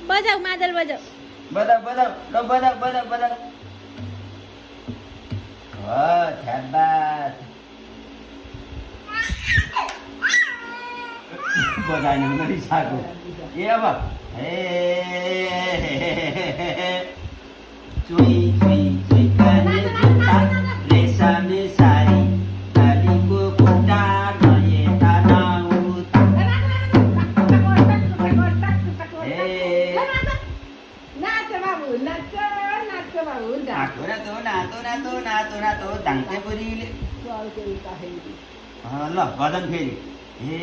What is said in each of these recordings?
बजाऊ मादल बजाऊ बजाऊ बजाऊ लो बजाऊ बजाऊ बजाऊ हो शाबास बजाएन भने साको ए अब हे चुई चुई चुई काने जुत्ता रेशमी साडी कालीको खुट्टा गए तानाउता नातो धाङ्के बुढीले ल भजन फेरि हे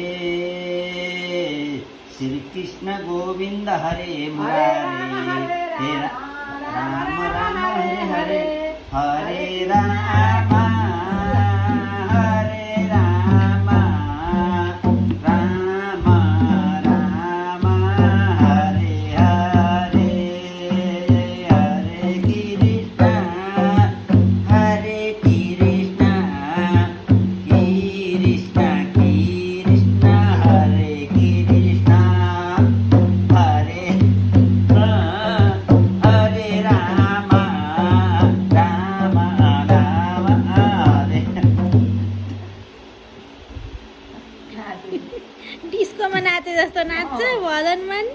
श्री कृष्ण गोविन्द हरे मुरारे हे राम राम हरे हरे हरे राम हरे राम राम राम हरे हरे हरे कृष्ण कृष्ण हरे कृष्ण हरे हरे राम राम राम हरे डिस्कोमा नाचे जस्तो नाच्छ भजनमा नि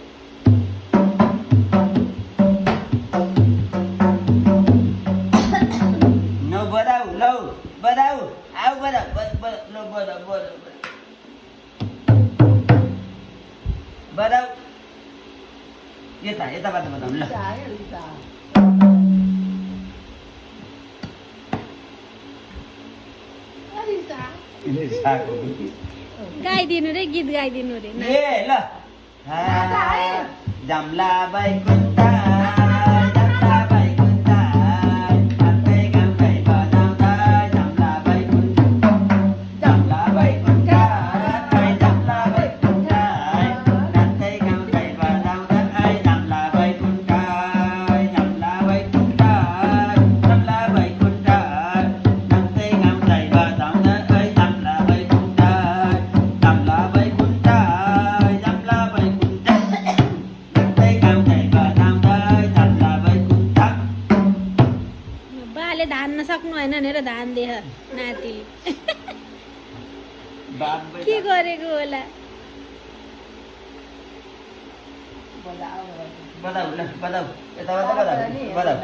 नो बजाऊ लौ बजाऊ आऊ बजाऊ लो बजाऊ बजाऊ बजाऊ यता यताबाट बजाऊ ल गाइदिनु रे गीत गाइदिनु रे ए ल जमला बैकुण्ठा जमला बैकुण्ठा नाच्दै गाउँदै बजाउँदै जमला बैकुण्ठा जमला बैकुण्ठा जमला बैकुण्ठा नाच्दै गाउँदै बजाउँदै जमला बैकुण्ठा जमला बैकुण्ठा जमला बैकुण्ठा नाच्दै गाउँदै बजाउँदै जमला बैकुण्ठा जमला बैकुण्ठा जमला बैकुण्ठा नाच्दै गाउँदै बजाउँदै जमला बैकुण्ठा बाले धान्न सक्नु होइन भनेर धान देख नातिले के गरेको होला बजाऊ ल बजाऊ यताबाट बजाऊ बजाऊ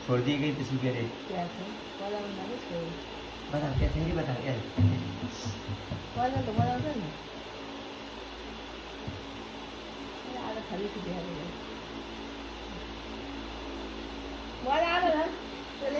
छोडिदिएकै त्यसो के अरे बजाऊ क्या फेरि बजाऊ यार बजाएर